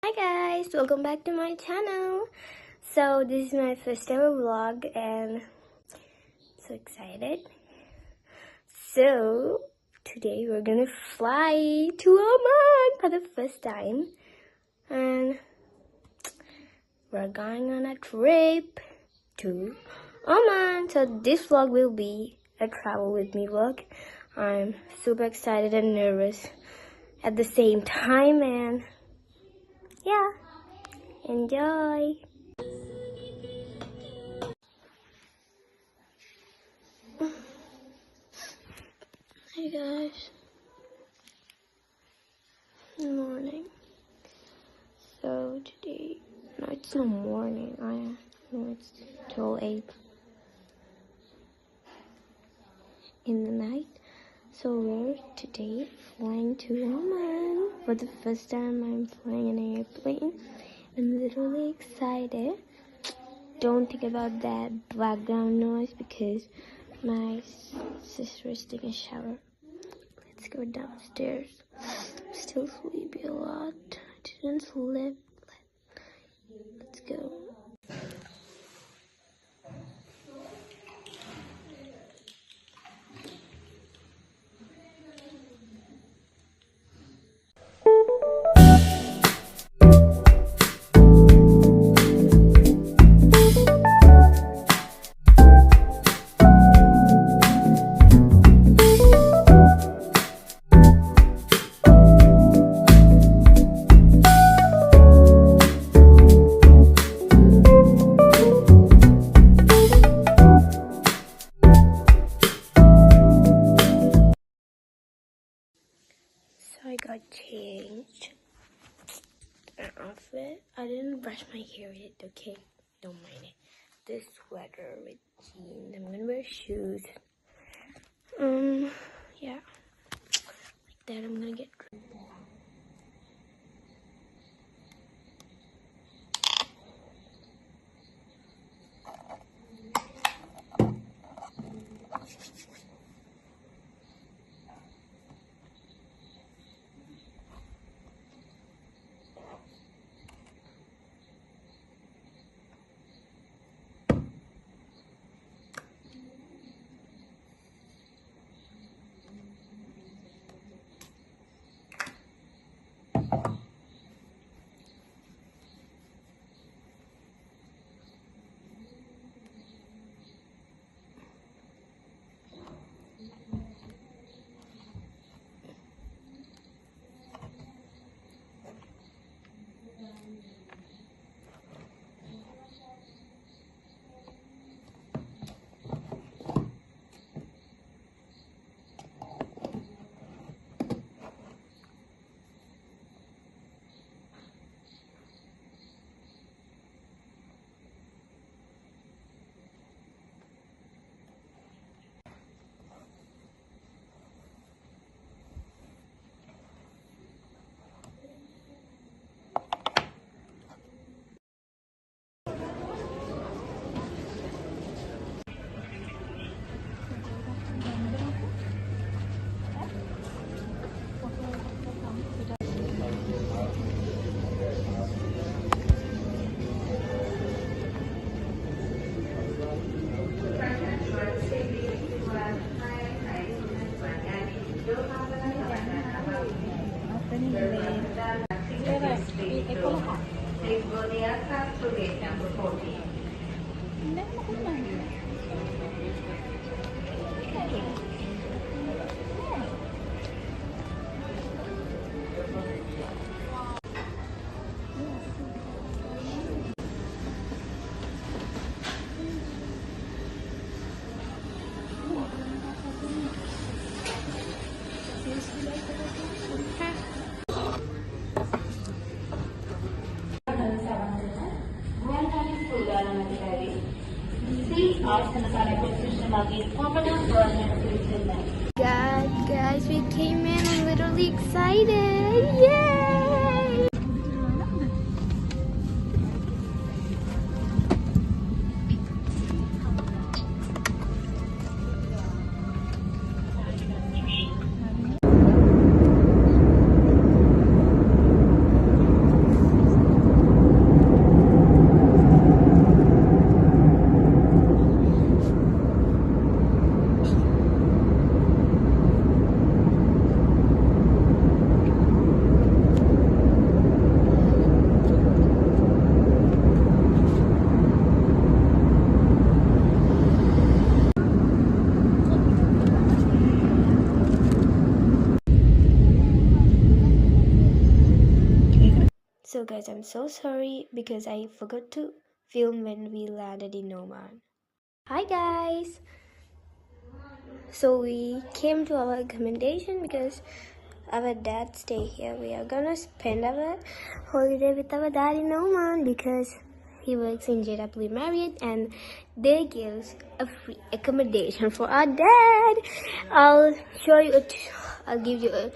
Hi guys, welcome back to my channel. So this is my first ever vlog and so excited. So today we're gonna fly to Oman for the first time and we're going on a trip to Oman. So this vlog will be a travel with me vlog. I'm super excited and nervous at the same time and yeah, enjoy. Hey guys, good morning. So today, no, it's not morning. I know it's till 8 in the night. So we're today flying to Oman for the first time. I'm flying an airplane. I'm literally excited. Don't think about that background noise because my sister is taking a shower. Let's go downstairs. I'm still sleepy a lot. I didn't sleep. Let's go. So I got changed an outfit. I didn't brush my hair yet, okay? Don't mind it. This sweater with jeans. I'm gonna wear shoes. Yeah. Like that, I'm gonna get Please go the aircraft to gate number 14. God, guys, we came in. I'm literally excited. Yay! So guys, I'm so sorry because I forgot to film when we landed in Oman. Hi guys! So we came to our accommodation because our dad stay here. We are gonna spend our holiday with our dad in Oman because he works in JW Marriott and they give us a free accommodation for our dad. I'll show you. I'll give you a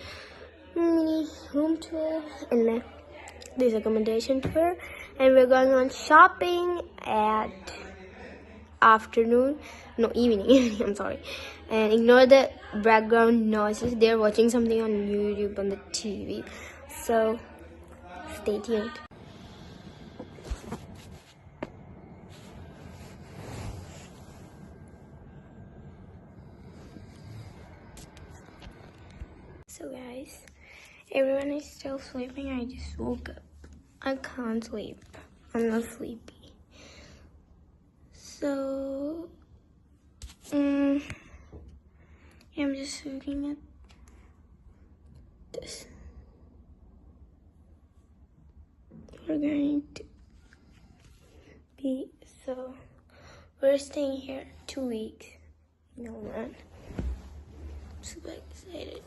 mini room tour and this accommodation tour, and we're going on shopping at afternoon, no, evening. I'm sorry, and ignore the background noises. They're watching something on YouTube on the TV, so stay tuned. So guys, everyone is still sleeping. I just woke up. I can't sleep. I'm not sleepy. So I'm just looking at this. We're going to be, so we're staying here 2 weeks. No man, I'm super excited.